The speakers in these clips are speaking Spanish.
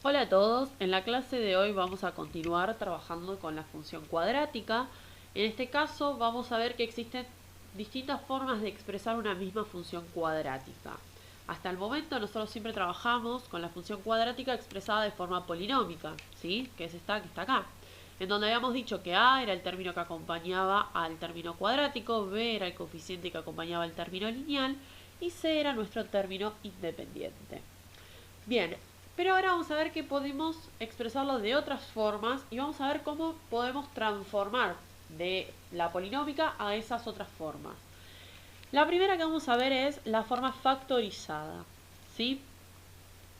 Hola a todos, en la clase de hoy vamos a continuar trabajando con la función cuadrática. En este caso vamos a ver que existen distintas formas de expresar una misma función cuadrática. Hasta el momento nosotros siempre trabajamos con la función cuadrática expresada de forma polinómica, ¿sí? Que es esta que está acá. En donde habíamos dicho que A era el término que acompañaba al término cuadrático, B era el coeficiente que acompañaba al término lineal y C era nuestro término independiente. Bien, pero ahora vamos a ver que podemos expresarlo de otras formas y vamos a ver cómo podemos transformar de la polinómica a esas otras formas. La primera que vamos a ver es la forma factorizada, ¿sí?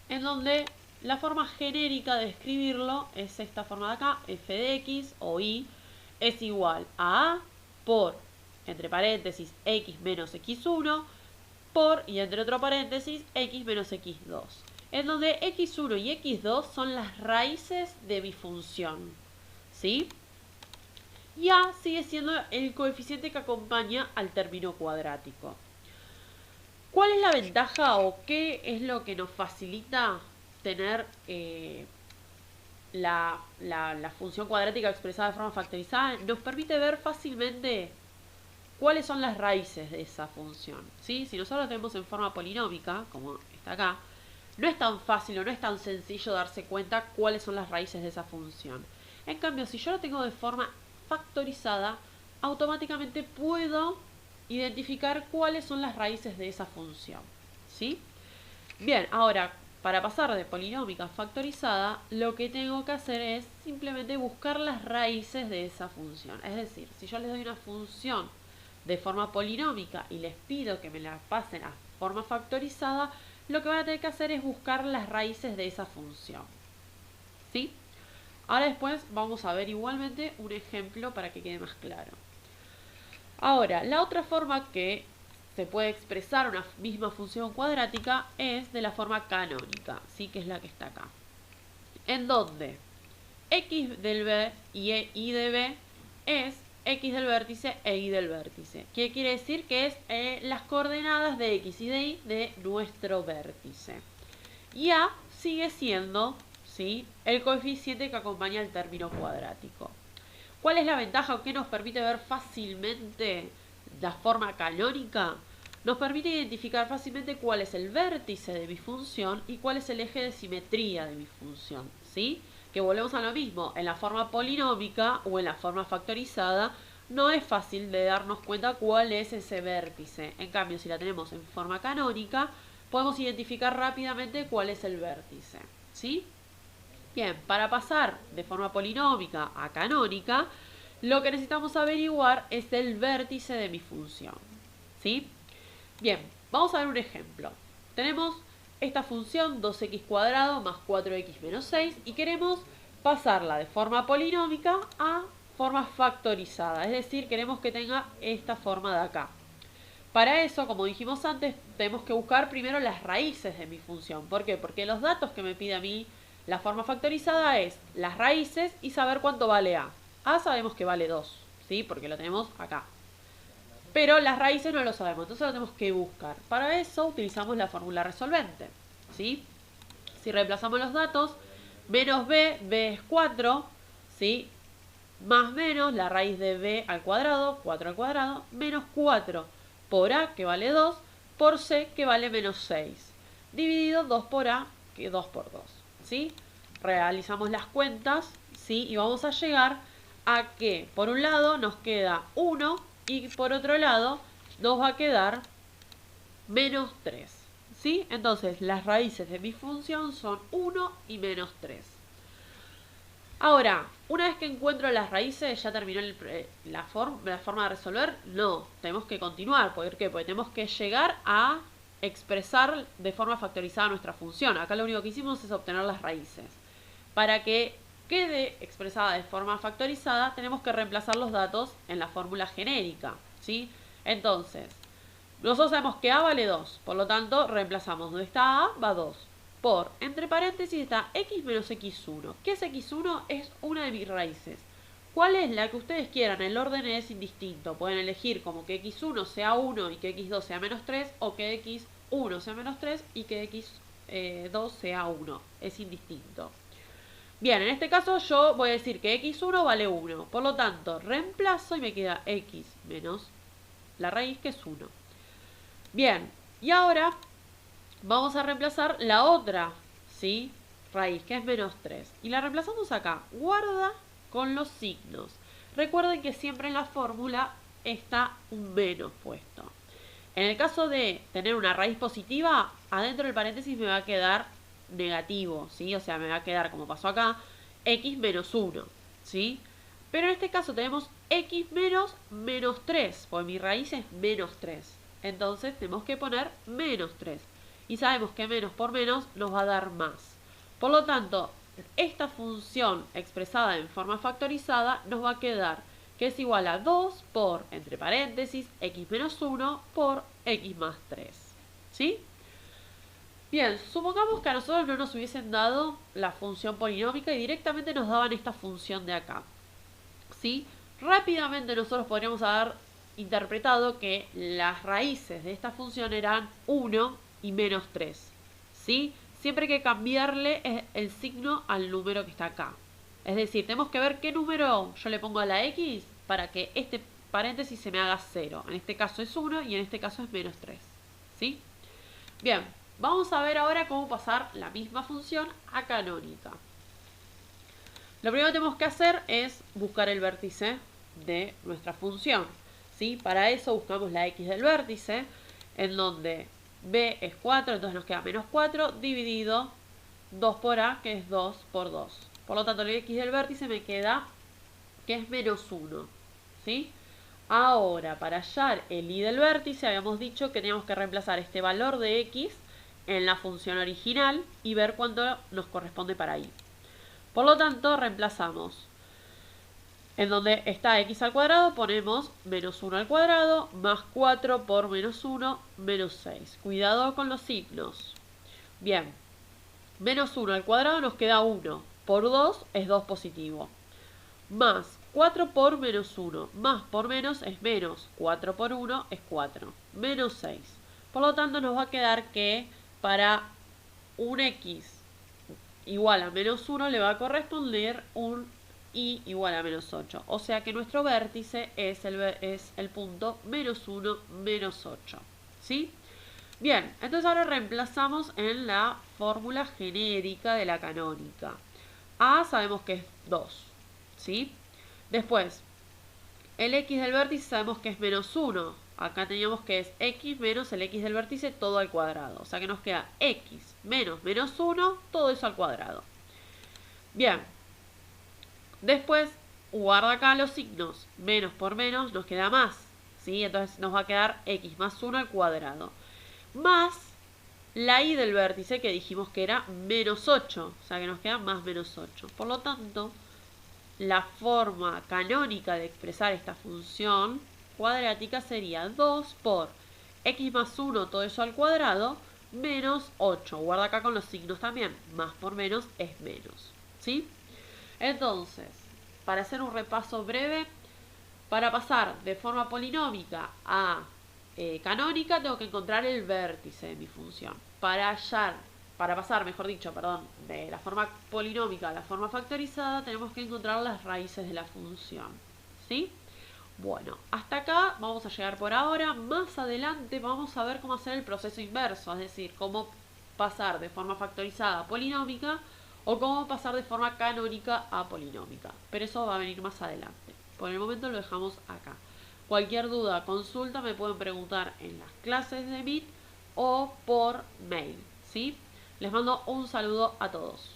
En donde la forma genérica de escribirlo es esta forma de acá, f de x o y es igual a por, entre paréntesis, x menos x1 por, y entre otro paréntesis, x menos x2. En donde x1 y x2 son las raíces de mi función, ¿sí? Y a sigue siendo el coeficiente que acompaña al término cuadrático. ¿Cuál es la ventaja o qué es lo que nos facilita tener la función cuadrática expresada de forma factorizada? Nos permite ver fácilmente cuáles son las raíces de esa función, ¿sí? Si nosotros lo tenemos en forma polinómica, como está acá, no es tan fácil o no es tan sencillo darse cuenta cuáles son las raíces de esa función. En cambio, si yo lo tengo de forma factorizada, automáticamente puedo identificar cuáles son las raíces de esa función, ¿sí? Bien, ahora, para pasar de polinómica a factorizada, lo que tengo que hacer es simplemente buscar las raíces de esa función. Es decir, si yo les doy una función de forma polinómica y les pido que me la pasen a forma factorizada, lo que van a tener que hacer es buscar las raíces de esa función, ¿sí? Ahora después vamos a ver igualmente un ejemplo para que quede más claro. Ahora, la otra forma que se puede expresar una misma función cuadrática es de la forma canónica, ¿sí? Que es la que está acá. En donde x del b y y de b es x del vértice e y del vértice. ¿Qué quiere decir? Que es las coordenadas de x y de y de nuestro vértice. Y a sigue siendo, ¿sí?, el coeficiente que acompaña el término cuadrático. ¿Cuál es la ventaja o qué nos permite ver fácilmente la forma canónica? Nos permite identificar fácilmente cuál es el vértice de mi función y cuál es el eje de simetría de mi función, ¿sí? Que volvemos a lo mismo, en la forma polinómica o en la forma factorizada no es fácil de darnos cuenta cuál es ese vértice. En cambio, si la tenemos en forma canónica, podemos identificar rápidamente cuál es el vértice, ¿sí? Bien, para pasar de forma polinómica a canónica, lo que necesitamos averiguar es el vértice de mi función, ¿sí? Bien, vamos a ver un ejemplo. Tenemos esta función 2x cuadrado más 4x menos 6 y queremos pasarla de forma polinómica a forma factorizada, es decir, queremos que tenga esta forma de acá. Para eso, como dijimos antes, tenemos que buscar primero las raíces de mi función. ¿Por qué? Porque los datos que me pide a mí la forma factorizada es las raíces y saber cuánto vale a. A sabemos que vale 2, ¿sí? Porque lo tenemos acá. Pero las raíces no lo sabemos, entonces lo tenemos que buscar. Para eso utilizamos la fórmula resolvente, ¿sí? Si reemplazamos los datos, menos b es 4, ¿sí? Más menos la raíz de b al cuadrado, 4 al cuadrado, menos 4 por a, que vale 2, por c, que vale menos 6. Dividido 2 por a, que es 2 por 2, ¿sí? Realizamos las cuentas, ¿sí? Y vamos a llegar a que, por un lado, nos queda 1 y por otro lado, nos va a quedar menos 3, ¿sí? Entonces, las raíces de mi función son 1 y menos 3. Ahora, una vez que encuentro las raíces, ¿ya terminó la forma de resolver? No, tenemos que continuar. ¿Por qué? Porque tenemos que llegar a expresar de forma factorizada nuestra función. Acá lo único que hicimos es obtener las raíces. Para que quede expresada de forma factorizada, tenemos que reemplazar los datos en la fórmula genérica, ¿sí? Entonces, nosotros sabemos que a vale 2, por lo tanto, reemplazamos donde está a, va 2 por, entre paréntesis está x menos x1. ¿Qué es x1? Es una de mis raíces. ¿Cuál es? La que ustedes quieran, el orden es indistinto. Pueden elegir como que x1 sea 1 y que x2 sea menos 3, o que x1 sea menos 3 y que 2 sea 1. Es indistinto. Bien, en este caso yo voy a decir que x1 vale 1. Por lo tanto, reemplazo y me queda x menos la raíz, que es 1. Bien, y ahora vamos a reemplazar la otra, ¿sí? Raíz, que es menos 3. Y la reemplazamos acá. Guarda con los signos. Recuerden que siempre en la fórmula está un menos puesto. En el caso de tener una raíz positiva, adentro del paréntesis me va a quedar negativo, ¿sí? O sea, me va a quedar, como pasó acá, x menos 1, ¿sí? Pero en este caso tenemos x menos 3, porque mi raíz es menos 3. Entonces tenemos que poner menos 3. Y sabemos que menos por menos nos va a dar más. Por lo tanto, esta función expresada en forma factorizada nos va a quedar que es igual a 2 por, entre paréntesis, x menos 1 por x más 3. ¿Sí? Bien, supongamos que a nosotros no nos hubiesen dado la función polinómica y directamente nos daban esta función de acá. ¿Sí? Rápidamente nosotros podríamos haber interpretado que las raíces de esta función eran 1 y menos 3. ¿Sí? Siempre hay que cambiarle el signo al número que está acá. Es decir, tenemos que ver qué número yo le pongo a la x para que este paréntesis se me haga 0. En este caso es 1 y en este caso es menos 3. ¿Sí? Bien, vamos a ver ahora cómo pasar la misma función a canónica. Lo primero que tenemos que hacer es buscar el vértice de nuestra función. ¿Sí? Para eso buscamos la x del vértice, en donde b es 4, entonces nos queda menos 4, dividido 2 por a, que es 2 por 2. Por lo tanto, el x del vértice me queda que es menos 1. ¿Sí? Ahora, para hallar el y del vértice, habíamos dicho que teníamos que reemplazar este valor de x en la función original y ver cuánto nos corresponde para y. Por lo tanto, reemplazamos. En donde está x al cuadrado, ponemos menos 1 al cuadrado, más 4 por menos 1, menos 6. Cuidado con los signos. Bien, menos 1 al cuadrado nos queda 1. Por 2 es 2 positivo. Más 4 por menos 1, más por menos es menos. 4 por 1 es 4. Menos 6. Por lo tanto, nos va a quedar que para un x igual a menos 1 le va a corresponder un y igual a menos 8. O sea que nuestro vértice es el punto menos 1, menos 8. ¿Sí? Bien, entonces ahora reemplazamos en la fórmula genérica de la canónica. A sabemos que es 2. ¿Sí? Después, el x del vértice sabemos que es menos 1. Acá teníamos que es x menos el x del vértice todo al cuadrado. O sea que nos queda x menos menos 1, todo eso al cuadrado. Bien. Después, guarda acá los signos. Menos por menos nos queda más. ¿Sí? Entonces nos va a quedar x más 1 al cuadrado. Más la y del vértice que dijimos que era menos 8. O sea que nos queda más menos 8. Por lo tanto, la forma canónica de expresar esta función cuadrática sería 2 por x más 1, todo eso al cuadrado, menos 8. Guarda acá con los signos también. Más por menos es menos. ¿Sí? Entonces, para hacer un repaso breve, para pasar de forma polinómica a canónica, tengo que encontrar el vértice de mi función. Para pasar, mejor dicho, de la forma polinómica a la forma factorizada, tenemos que encontrar las raíces de la función. ¿Sí? Bueno, hasta acá vamos a llegar por ahora. Más adelante vamos a ver cómo hacer el proceso inverso, es decir, cómo pasar de forma factorizada a polinómica o cómo pasar de forma canónica a polinómica. Pero eso va a venir más adelante. Por el momento lo dejamos acá. Cualquier duda, consulta, me pueden preguntar en las clases de Meet o por mail. ¿Sí? Les mando un saludo a todos.